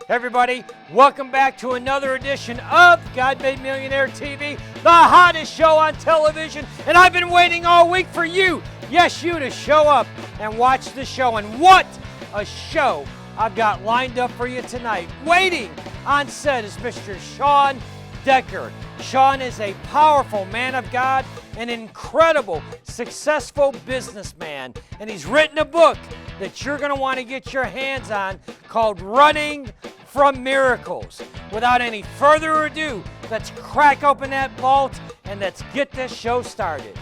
Everybody, welcome back to another edition of God Made Millionaire TV, the hottest show on television. And I've been waiting all week for you, yes, you, to show up and watch the show. And what a show I've got lined up for you tonight. Waiting on set is Mr. Shawn Decker. Shawn is a powerful man of God, an incredible, successful businessman, and he's written a book that you're going to want to get your hands on called Running from Miracles. Without any further ado, let's crack open that vault and let's get this show started.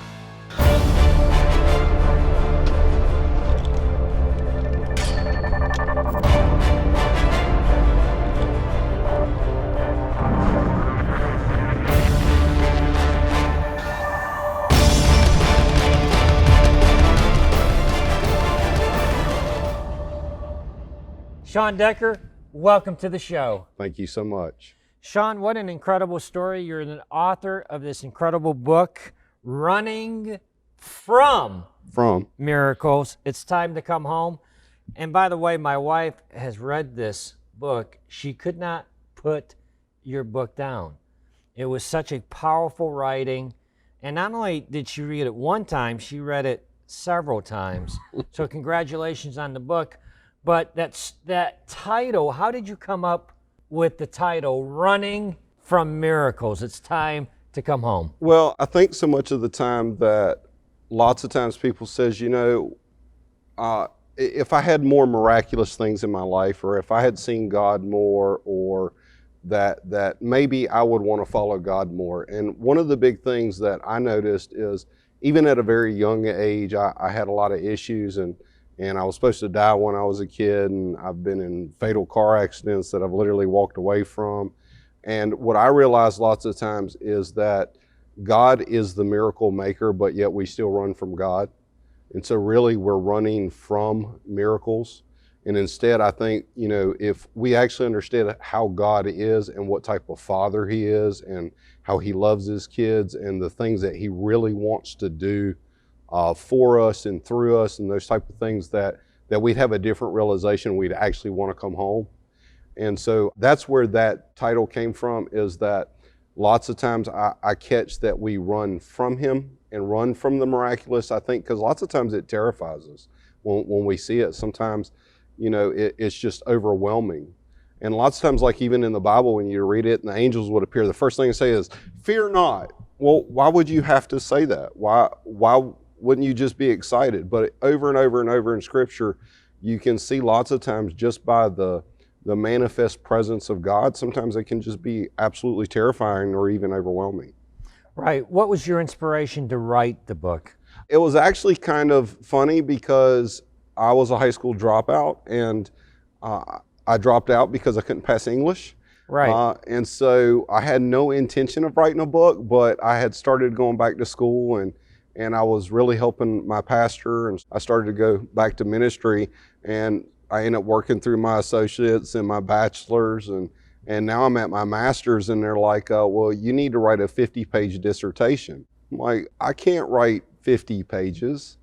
Shawn Decker, welcome to the show. Thank you so much. Shawn, what an incredible story. You're the author of this incredible book, Running from Miracles. It's time to come home. And by the way, my wife has read this book. She could not put your book down. It was such a powerful writing. And not only did she read it one time, she read it several times. So congratulations on the book. But that title, how did you come up with the title, Running from Miracles? It's time to come home. Well, I think so much of the time that lots of times people says, you know, if I had more miraculous things in my life, or if I had seen God more, or that maybe I would want to follow God more. And one of the big things that I noticed is, even at a very young age, I had a lot of issues, and I was supposed to die when I was a kid, and I've been in fatal car accidents that I've literally walked away from. And what I realized lots of times is that God is the miracle maker, but yet we still run from God. And so really we're running from miracles. And instead, I think, you know, if we actually understand how God is and what type of father he is and how he loves his kids and the things that he really wants to do for us and through us, and those type of things, that we'd have a different realization. We'd actually want to come home. And so that's where that title came from, is that lots of times I catch that we run from him and run from the miraculous, I think, because lots of times it terrifies us when we see it. Sometimes, you know, it's just overwhelming. And lots of times, like even in the Bible, when you read it and the angels would appear, the first thing they say is, "Fear not." Well, why would you have to say that? Why wouldn't you just be excited? But over and over and over in Scripture, you can see lots of times just by the manifest presence of God, sometimes it can just be absolutely terrifying or even overwhelming. Right. What was your inspiration to write the book? It was actually kind of funny because I was a high school dropout, and I dropped out because I couldn't pass English. Right. And so I had no intention of writing a book, but I had started going back to school, and I was really helping my pastor, and I started to go back to ministry, and I ended up working through my associates and my bachelor's, and now I'm at my master's, and they're like, well, you need to write a 50-page dissertation. I'm like, I can't write 50 pages,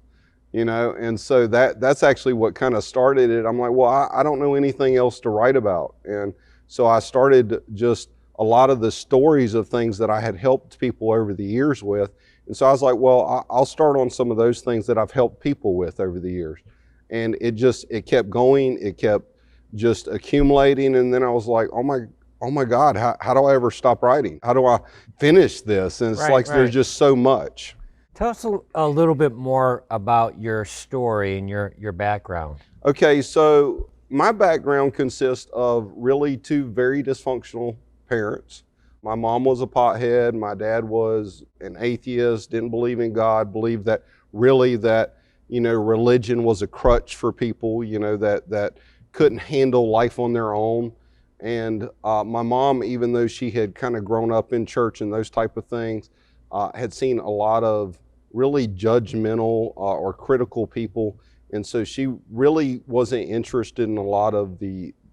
you know, and so that's actually what kind of started it. I'm like, well, I don't know anything else to write about. And so I started just a lot of the stories of things that I had helped people over the years with. And so I was like, well, I'll start on some of those things that I've helped people with over the years. And it kept going, it kept just accumulating. And then I was like, oh my God, how do I ever stop writing? How do I finish this? And it's there's just so much. Tell us a little bit more about your story and your background. Okay, so my background consists of really two very dysfunctional parents. My mom was a pothead. My dad was an atheist, didn't believe in God, believed that really that, you know, religion was a crutch for people, you know, that couldn't handle life on their own. And my mom, even though she had kind of grown up in church and those type of things, had seen a lot of really judgmental or critical people. And so she really wasn't interested in a lot of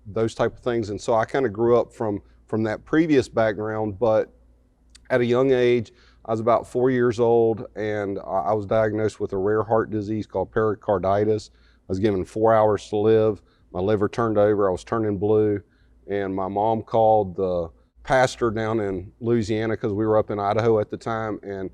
those type of things. And so I kind of grew up from that previous background, but at a young age, I was about 4 years old, and I was diagnosed with a rare heart disease called pericarditis. I was given 4 hours to live. My liver turned over, I was turning blue, and my mom called the pastor down in Louisiana, because we were up in Idaho at the time, and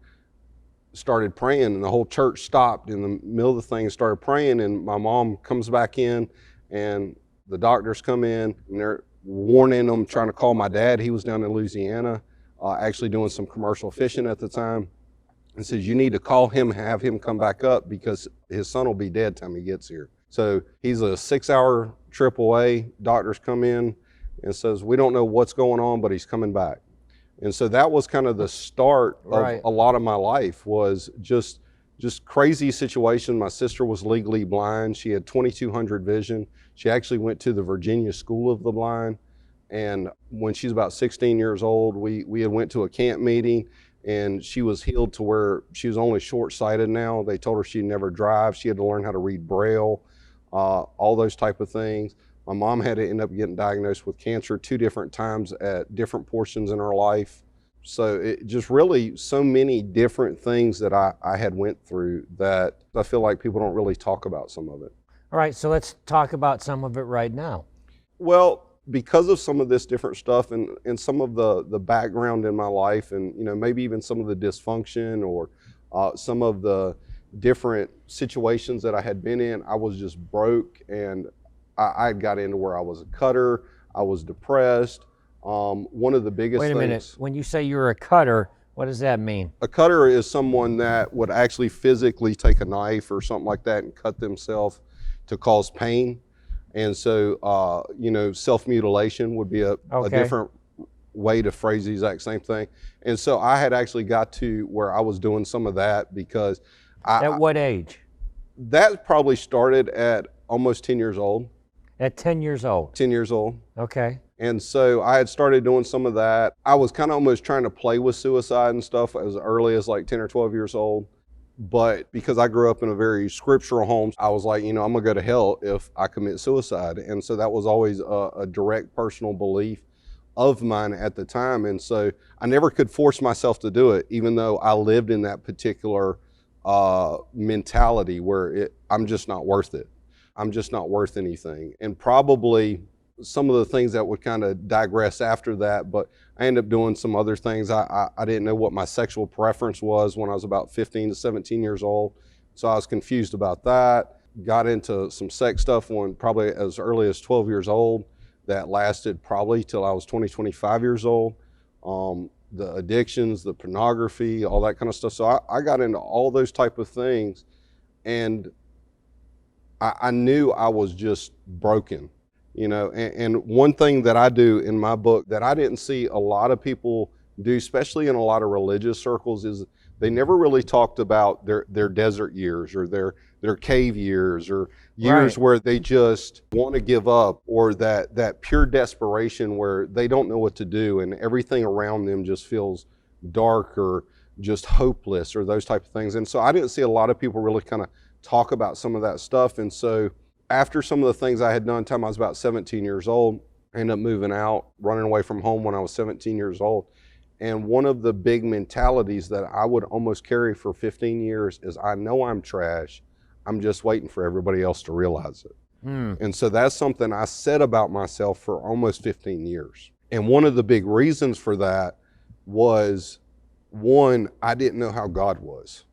started praying, and the whole church stopped in the middle of the thing and started praying. And my mom comes back in, and the doctors come in, and they're warning them, trying to call my dad. He was down in Louisiana, actually doing some commercial fishing at the time, and says, you need to call him, have him come back up, because his son will be dead time he gets here. So he's a 6-hour trip away. Doctors come in and says, we don't know what's going on, but he's coming back. And so that was kind of the start of a lot of my life, was just crazy situation. My sister was legally blind. She had 2200 vision. She actually went to the Virginia School of the Blind. And when she's about 16 years old, we had went to a camp meeting, and she was healed to where she was only short-sighted now. They told her she'd never drive. She had to learn how to read Braille, all those type of things. My mom had to end up getting diagnosed with cancer 2 different times at different portions in her life. So it just really so many different things that I had went through that I feel like people don't really talk about some of it. All right, so let's talk about some of it right now. Well, because of some of this different stuff and some of the background in my life, and maybe even some of the dysfunction or some of the different situations that I had been in, I was just broke, and I got into where I was a cutter. I was depressed. One of the biggest things. Wait a minute. When you say you're a cutter, what does that mean? A cutter is someone that would actually physically take a knife or something like that and cut themselves to cause pain. And so, self-mutilation would be a different way to phrase the exact same thing. And so I had actually got to where I was doing some of that because At what age? That probably started at almost 10 years old. At 10 years old? 10 years old. Okay. And so I had started doing some of that. I was kind of almost trying to play with suicide and stuff as early as like 10 or 12 years old. But because I grew up in a very scriptural home, I was like, I'm going to go to hell if I commit suicide. And so that was always a direct personal belief of mine at the time. And so I never could force myself to do it, even though I lived in that particular mentality where I'm just not worth it. I'm just not worth anything. And probably some of the things that would kind of digress after that, but I ended up doing some other things. I didn't know what my sexual preference was when I was about 15 to 17 years old. So I was confused about that. Got into some sex stuff when probably as early as 12 years old. That lasted probably till I was 25 years old. The addictions, the pornography, all that kind of stuff. So I got into all those type of things, and I knew I was just broken. And one thing that I do in my book that I didn't see a lot of people do, especially in a lot of religious circles, is they never really talked about their desert years or their cave years or years where they just want to give up, or that pure desperation where they don't know what to do and everything around them just feels dark or just hopeless or those type of things. And so I didn't see a lot of people really kind of talk about some of that stuff. And so after some of the things I had done, time I was about 17 years old, I ended up moving out, running away from home when I was 17 years old. And one of the big mentalities that I would almost carry for 15 years is I know I'm trash. I'm just waiting for everybody else to realize it. And so that's something I said about myself for almost 15 years. And one of the big reasons for that was, one, I didn't know how God was.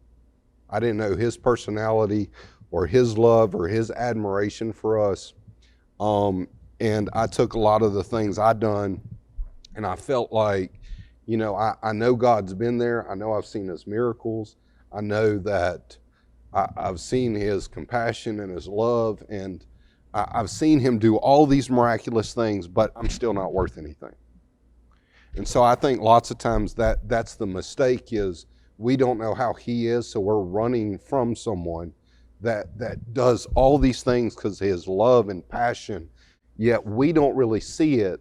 I didn't know his personality or his love or his admiration for us. And I took a lot of the things I'd done, and I felt like, I know God's been there. I know I've seen his miracles. I know that I've seen his compassion and his love, and I've seen him do all these miraculous things, but I'm still not worth anything. And so I think lots of times that's the mistake, is we don't know how he is, so we're running from someone that does all these things because of his love and passion, yet we don't really see it,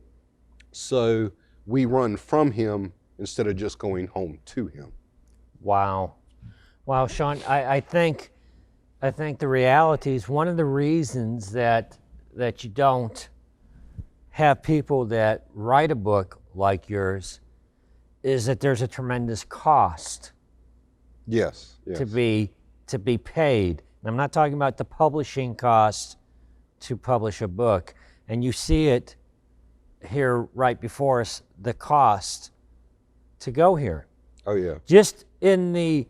so we run from him instead of just going home to him. Wow, Shawn, I think the reality is one of the reasons that you don't have people that write a book like yours is that there's a tremendous cost. Yes. To be paid. And I'm not talking about the publishing cost to publish a book. And you see it here right before us the cost to go here. Oh, yeah. Just in the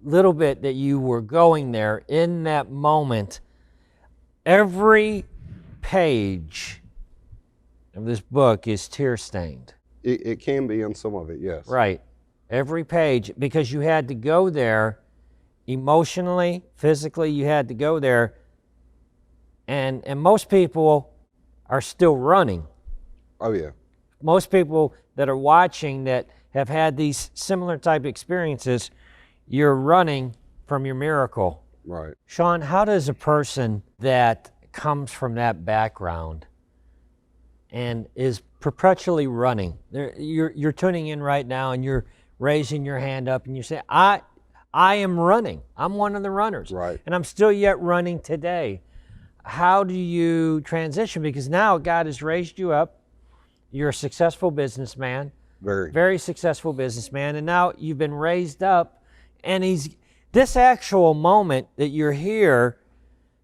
little bit that you were going there, in that moment, every page of this book is tear-stained. It can be in some of it, yes. Right. Every page, because you had to go there emotionally, physically, you had to go there. And most people are still running. Oh, yeah. Most people that are watching that have had these similar type experiences, you're running from your miracle. Right. Shawn, how does a person that comes from that background and is perpetually running, you're tuning in right now and you're raising your hand up and you say, I am running. I'm one of the runners. Right. And I'm still yet running today. How do you transition? Because now God has raised you up. You're a successful businessman. Very successful businessman. And now you've been raised up. And this actual moment that you're here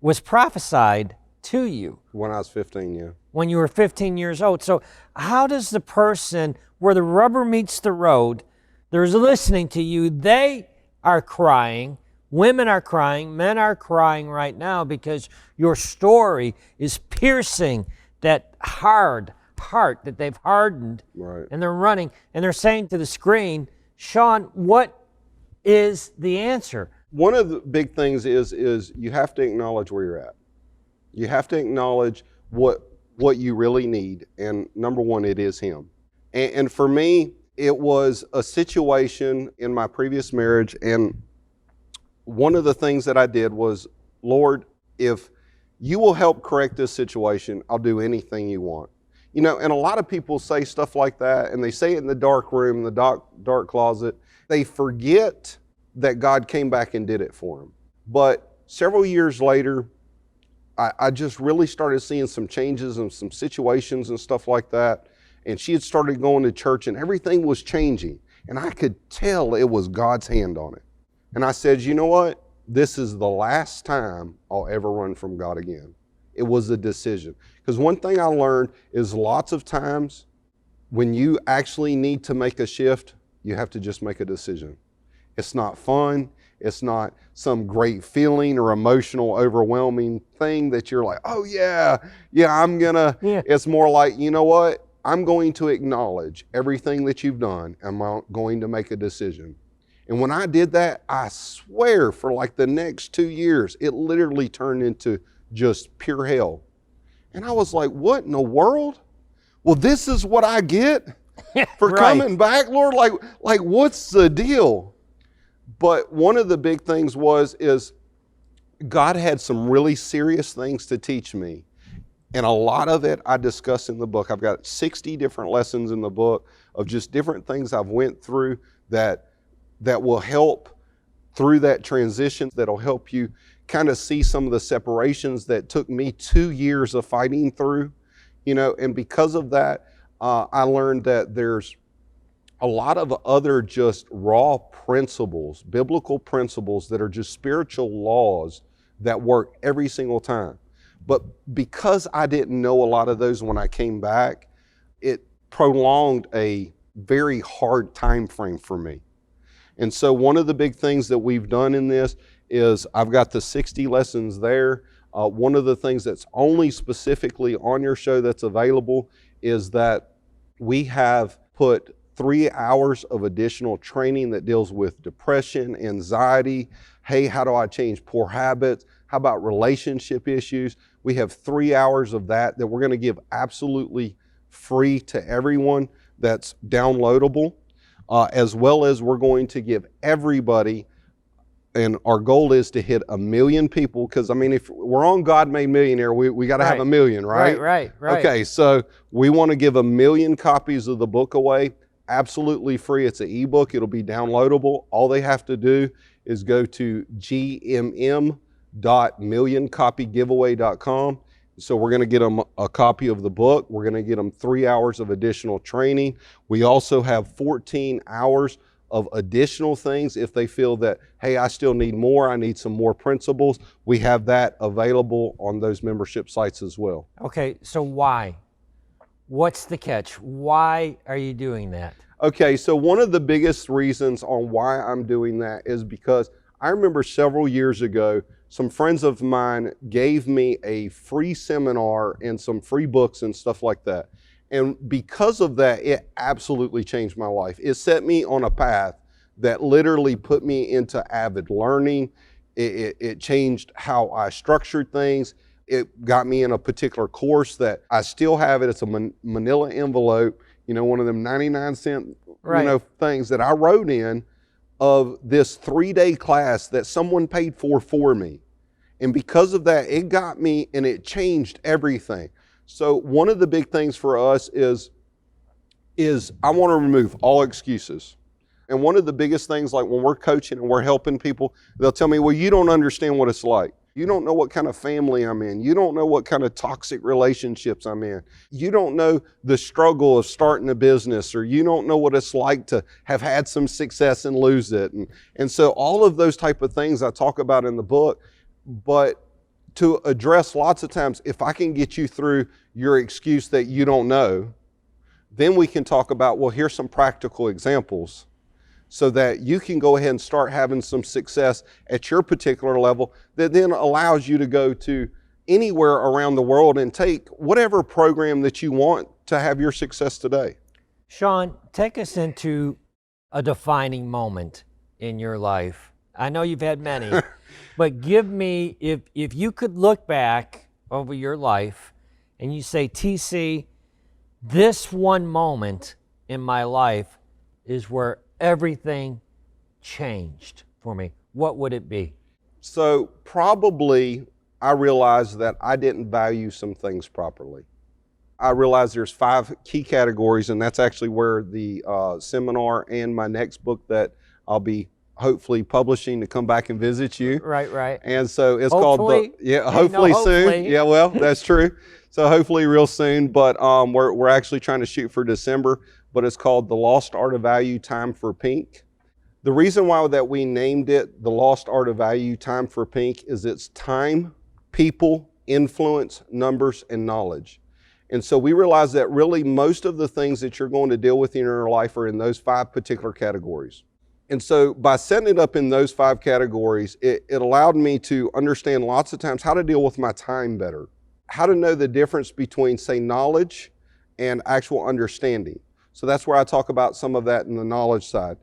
was prophesied to you. When I was 15, yeah. When you were 15 years old. So how does the person, where the rubber meets the road, there's listening to you, they are crying, women are crying, men are crying right now because your story is piercing that hard heart that they've hardened. Right. And they're running and they're saying to the screen, Shawn, what is the answer? One of the big things is you have to acknowledge where you're at. You have to acknowledge what you really need. And number one, it is Him. And for me, it was a situation in my previous marriage. And one of the things that I did was, Lord, if you will help correct this situation, I'll do anything you want. You know, and a lot of people say stuff like that, and they say it in the dark room, in the dark closet. They forget that God came back and did it for them. But several years later, I just really started seeing some changes and some situations and stuff like that. And she had started going to church and everything was changing. And I could tell it was God's hand on it. And I said, you know what? This is the last time I'll ever run from God again. It was a decision. Because one thing I learned is lots of times when you actually need to make a shift, you have to just make a decision. It's not fun. It's not some great feeling or emotional, overwhelming thing that you're like, oh yeah, I'm gonna. Yeah. It's more like, you know what? I'm going to acknowledge everything that you've done. I'm going to make a decision. And when I did that, I swear for like the next 2 years, it literally turned into just pure hell. And I was like, what in the world? Well, this is what I get for right. coming back, Lord? Like what's the deal? But one of the big things is God had some really serious things to teach me. And a lot of it I discuss in the book. I've got 60 different lessons in the book of just different things I've went through that will help through that transition, that'll help you kind of see some of the separations that took me 2 years of fighting through, you know. And because of that, I learned that there's a lot of other just raw principles, biblical principles that are just spiritual laws that work every single time. But because I didn't know a lot of those when I came back, it prolonged a very hard time frame for me. And so one of the big things that we've done in this is I've got the 60 lessons there. One of the things that's only specifically on your show that's available is that we have put 3 hours of additional training that deals with depression, anxiety. Hey, how do I change poor habits? How about relationship issues? We have 3 hours of that we're going to give absolutely free to everyone that's downloadable, as well as we're going to give everybody, and our goal is to hit 1 million people, because I mean, if we're on God Made Millionaire, we got to have 1 million, right? Right. Okay, so we want to give 1 million copies of the book away, absolutely free. It's an ebook. It'll be downloadable. All they have to do is go to gmm.millioncopygiveaway.com. So we're going to get them a copy of the book. We're going to get them 3 hours of additional training. We also have 14 hours of additional things if they feel that, hey, I still need more, I need some more principles. We have that available on those membership sites as well. Okay, so why? What's the catch? Why are you doing that? Okay, so one of the biggest reasons on why I'm doing that is because I remember several years ago, some friends of mine gave me a free seminar and some free books and stuff like that. And because of that, it absolutely changed my life. It set me on a path that literally put me into avid learning. It changed how I structured things. It got me in a particular course that I still have it. It's a manila envelope, one of them 99-cent, Right. things that I wrote in of this 3-day class that someone paid for me. And because of that, it got me and it changed everything. So one of the big things for us is I want to remove all excuses. And one of the biggest things, like when we're coaching and we're helping people, they'll tell me, well, you don't understand what it's like. You don't know what kind of family I'm in. You don't know what kind of toxic relationships I'm in. You don't know the struggle of starting a business, or you don't know what it's like to have had some success and lose it. And so all of those type of things I talk about in the book, but to address lots of times, if I can get you through your excuse that you don't know, then we can talk about, well, here's some practical examples so that you can go ahead and start having some success at your particular level that then allows you to go to anywhere around the world and take whatever program that you want to have your success today. Shawn, take us into a defining moment in your life. I know you've had many, but give me, if you could look back over your life and you say, TC, this one moment in my life is where everything changed for me, what would it be? So probably I realized that I didn't value some things properly. I realized there's 5 key categories, and that's actually where the seminar and my next book that I'll be hopefully publishing to come back and visit you. Right. And so it's Hopefully. called hopefully soon. Hopefully. Yeah, well, that's true. So hopefully real soon, but we're actually trying to shoot for December, but it's called The Lost Art of Value, Time for Pink. The reason why that we named it The Lost Art of Value, Time for Pink is it's time, people, influence, numbers, and knowledge. And so we realize that really most of the things that you're going to deal with in your life are in those 5 particular categories. And so by setting it up in those 5 categories, it allowed me to understand lots of times how to deal with my time better, how to know the difference between, say, knowledge and actual understanding. So that's where I talk about some of that in the knowledge side.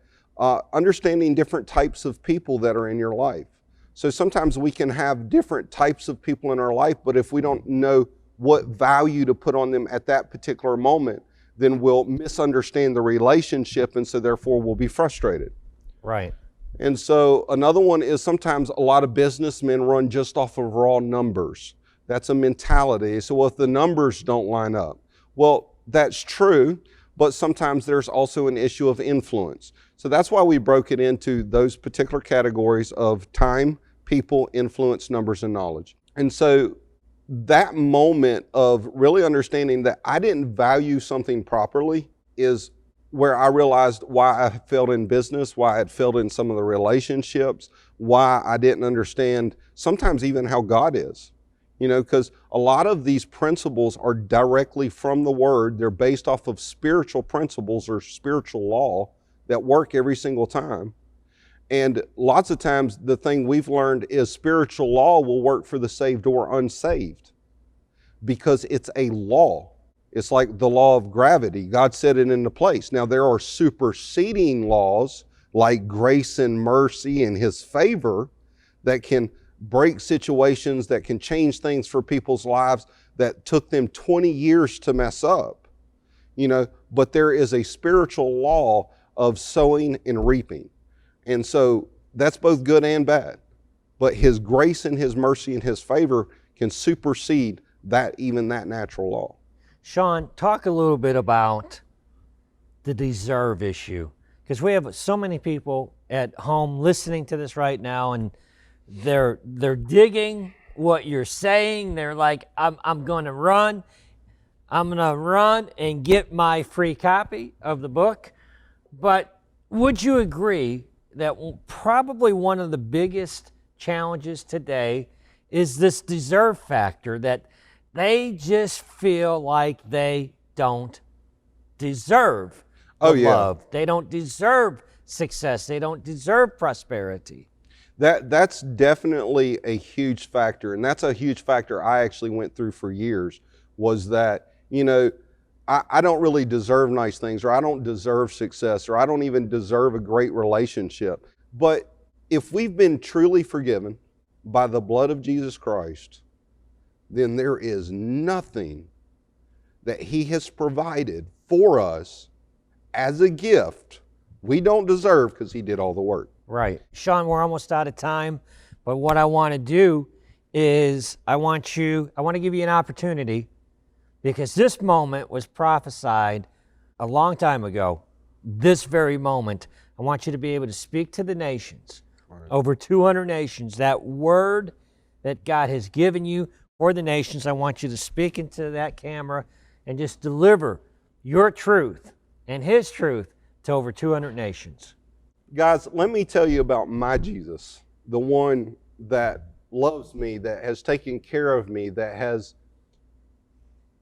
Understanding different types of people that are in your life. So sometimes we can have different types of people in our life, but if we don't know what value to put on them at that particular moment, then we'll misunderstand the relationship, and so therefore we'll be frustrated. Right. And so another one is sometimes a lot of businessmen run just off of raw numbers. That's a mentality. So well, if the numbers don't line up, well, that's true, but sometimes there's also an issue of influence. So that's why we broke it into those particular categories of time, people, influence, numbers, and knowledge. And so that moment of really understanding that I didn't value something properly is where I realized why I failed in business, why I had failed in some of the relationships, why I didn't understand sometimes even how God is. Because a lot of these principles are directly from the Word. They're based off of spiritual principles or spiritual law that work every single time. And lots of times the thing we've learned is spiritual law will work for the saved or unsaved because it's a law. It's like the law of gravity. God set it into place. Now there are superseding laws like grace and mercy and His favor that can break situations, that can change things for people's lives that took them 20 years to mess up. But there is a spiritual law of sowing and reaping. And so that's both good and bad. But His grace and His mercy and His favor can supersede even that natural law. Shawn, talk a little bit about the deserve issue, because we have so many people at home listening to this right now, and they're digging what you're saying. They're like, I'm going to run and get my free copy of the book. But would you agree that probably one of the biggest challenges today is this deserve factor, that they just feel like they don't deserve love. They don't deserve success. They don't deserve prosperity. That's definitely a huge factor, and that's a huge factor I actually went through for years, was that, I don't really deserve nice things, or I don't deserve success, or I don't even deserve a great relationship. But if we've been truly forgiven by the blood of Jesus Christ, then there is nothing that He has provided for us as a gift we don't deserve, because He did all the work. Right. Shawn, we're almost out of time, but what I want to do is I want to give you an opportunity, because this moment was prophesied a long time ago. This very moment, I want you to be able to speak to the nations, over 200 nations, that word that God has given you for the nations. I want you to speak into that camera and just deliver your truth and His truth to over 200 nations. Guys, let me tell you about my Jesus, the one that loves me, that has taken care of me, that has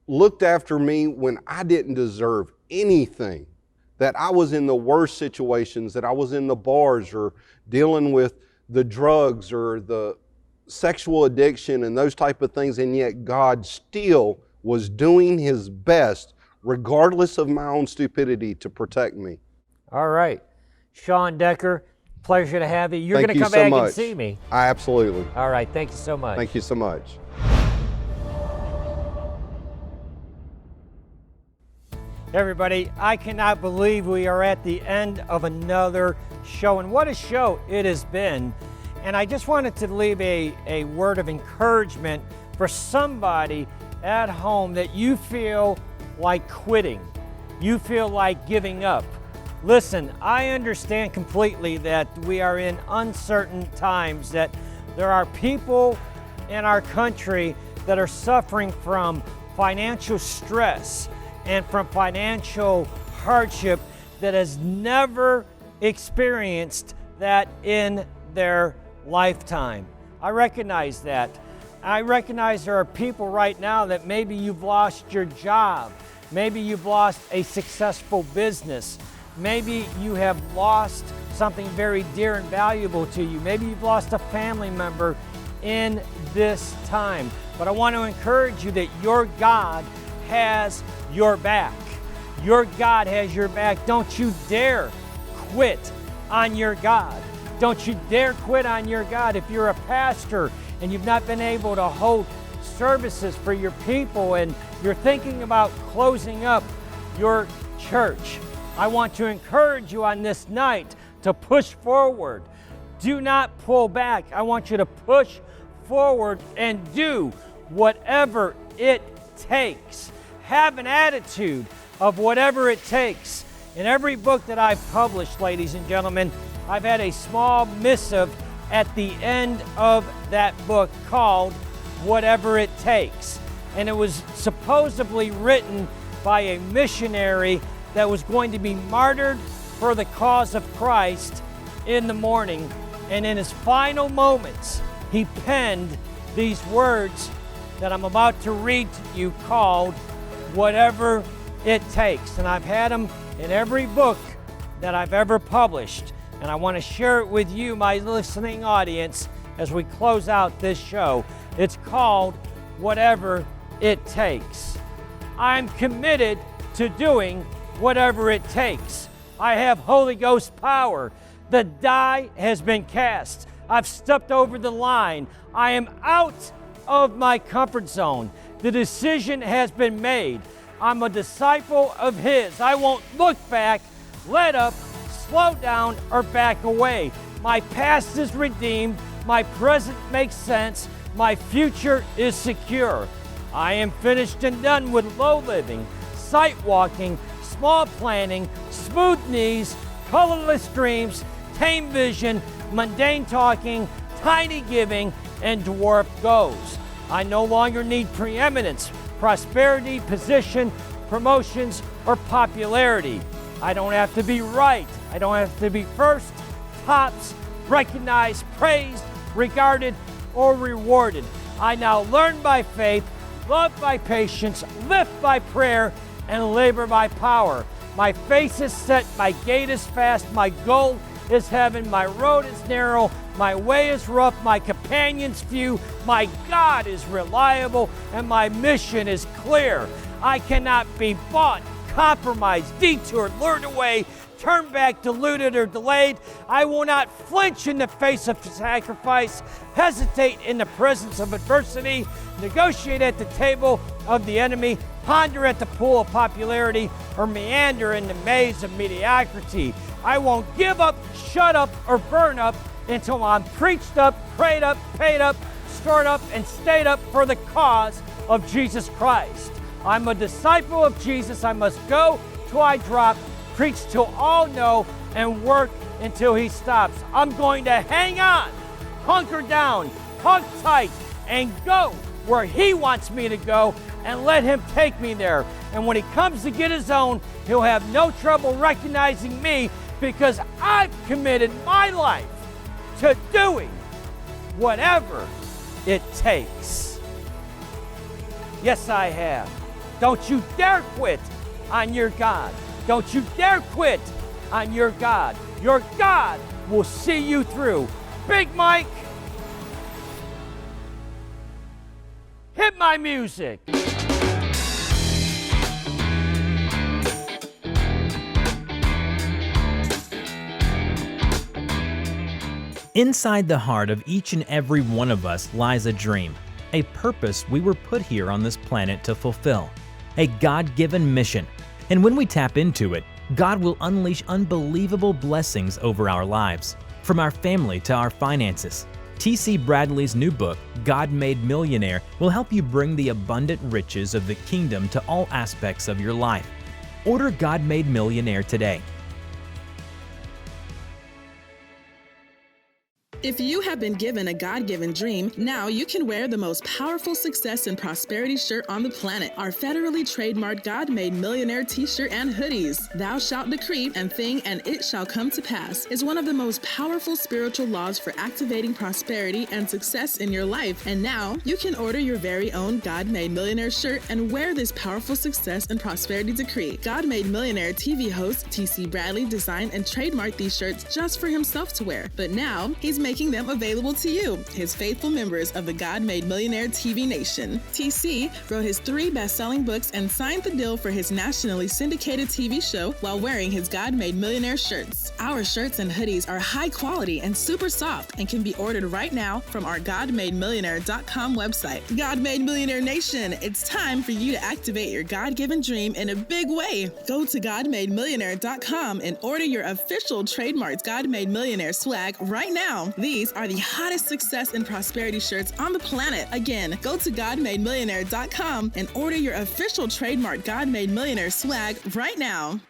looked after me when I didn't deserve anything, that I was in the worst situations, that I was in the bars or dealing with the drugs or the sexual addiction and those type of things, and yet God still was doing His best, regardless of my own stupidity, to protect me. All right. Shawn Decker, pleasure to have you. You're going to come back and see me. Absolutely. All right. Thank you so much. Thank you so much. Everybody, I cannot believe we are at the end of another show. And what a show it has been. And I just wanted to leave a word of encouragement for somebody at home that you feel like quitting. You feel like giving up. Listen, I understand completely that we are in uncertain times, that there are people in our country that are suffering from financial stress and from financial hardship that has never experienced that in their lifetime. I recognize that. I recognize there are people right now that maybe you've lost your job. Maybe you've lost a successful business. Maybe you have lost something very dear and valuable to you. Maybe you've lost a family member in this time. But I want to encourage you that your God has your back. Your God has your back. Don't you dare quit on your God. Don't you dare quit on your God. If you're a pastor and you've not been able to hold services for your people and you're thinking about closing up your church, I want to encourage you on this night to push forward. Do not pull back. I want you to push forward and do whatever it takes. Have an attitude of whatever it takes. In every book that I've published, ladies and gentlemen, I've had a small missive at the end of that book called Whatever It Takes. And it was supposedly written by a missionary that was going to be martyred for the cause of Christ in the morning. And in his final moments, he penned these words that I'm about to read to you called Whatever It Takes. And I've had them in every book that I've ever published. And I want to share it with you, my listening audience, as we close out this show. It's called Whatever It Takes. I'm committed to doing whatever it takes. I have Holy Ghost power. The die has been cast. I've stepped over the line. I am out of my comfort zone. The decision has been made. I'm a disciple of His. I won't look back, let up, slow down, or back away. My past is redeemed. My present makes sense. My future is secure. I am finished and done with low living, sight walking, small planning, smooth knees, colorless dreams, tame vision, mundane talking, tiny giving, and dwarf goals. I no longer need preeminence, prosperity, position, promotions, or popularity. I don't have to be right. I don't have to be first, tops, recognized, praised, regarded, or rewarded. I now learn by faith, love by patience, live by prayer, and labor by power. My face is set, my gate is fast, my goal is heaven, my road is narrow, my way is rough, my companions few, my God is reliable, and my mission is clear. I cannot be bought, compromised, detoured, lured away, turned back, diluted, or delayed. I will not flinch in the face of sacrifice, hesitate in the presence of adversity, negotiate at the table of the enemy, ponder at the pool of popularity, or meander in the maze of mediocrity. I won't give up, shut up, or burn up until I'm preached up, prayed up, paid up, stored up, and stayed up for the cause of Jesus Christ. I'm a disciple of Jesus. I must go till I drop, preach till all know, and work until he stops. I'm going to hang on, hunker down, hug tight, and go where he wants me to go, and let him take me there. And when he comes to get his own, he'll have no trouble recognizing me, because I've committed my life to doing whatever it takes. Yes, I have. Don't you dare quit on your God. Don't you dare quit on your God. Your God will see you through. Big Mike, hit my music. Inside the heart of each and every one of us lies a dream, a purpose we were put here on this planet to fulfill, a God-given mission. And when we tap into it, God will unleash unbelievable blessings over our lives, from our family to our finances. T.C. Bradley's new book, God Made Millionaire, will help you bring the abundant riches of the kingdom to all aspects of your life. Order God Made Millionaire today. If you have been given a God-given dream, now you can wear the most powerful success and prosperity shirt on the planet. Our federally trademarked God Made Millionaire t-shirt and hoodies. Thou shalt decree and thing, and it shall come to pass is one of the most powerful spiritual laws for activating prosperity and success in your life. And now you can order your very own God Made Millionaire shirt and wear this powerful success and prosperity decree. God Made Millionaire TV host T.C. Bradley designed and trademarked these shirts just for himself to wear. But now he's making them available to you, his faithful members of the God Made Millionaire TV Nation. TC wrote his 3 best-selling books and signed the deal for his nationally syndicated TV show while wearing his God Made Millionaire shirts. Our shirts and hoodies are high quality and super soft and can be ordered right now from our GodMadeMillionaire.com website. God Made Millionaire Nation, it's time for you to activate your God-given dream in a big way. Go to GodMadeMillionaire.com and order your official trademarked God Made Millionaire swag right now. These are the hottest success and prosperity shirts on the planet. Again, go to GodMadeMillionaire.com and order your official trademark God Made Millionaire swag right now.